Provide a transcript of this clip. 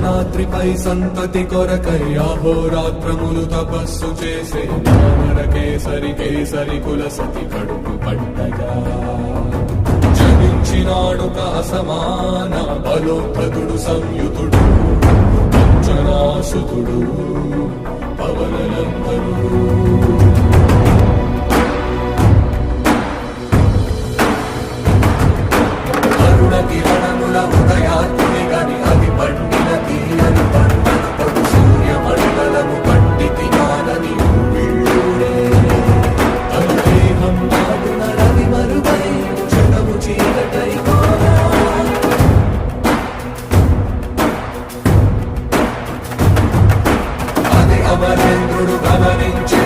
శేషాద్రిపై సంతతి కొరకై అహోరాత్రములు తపస్సు చేసే వానర కేసరి కేసరి కుల సతి కడుపు పండగా జనించినాడుక అసమాన బలోద్ధతుడు సంయుతుడు అంజనాసుతుడు పవననందనుడు కిరణముల ఉదయాత్మి గని అది పండిన తీయని పంటను పడు సూర్యమండలము పండితి నానని వీళ్ళూరే తన దేహం నాటున రవి మరుగై జగము చీకటై కానా అది అమరేంద్రుడు గమనించే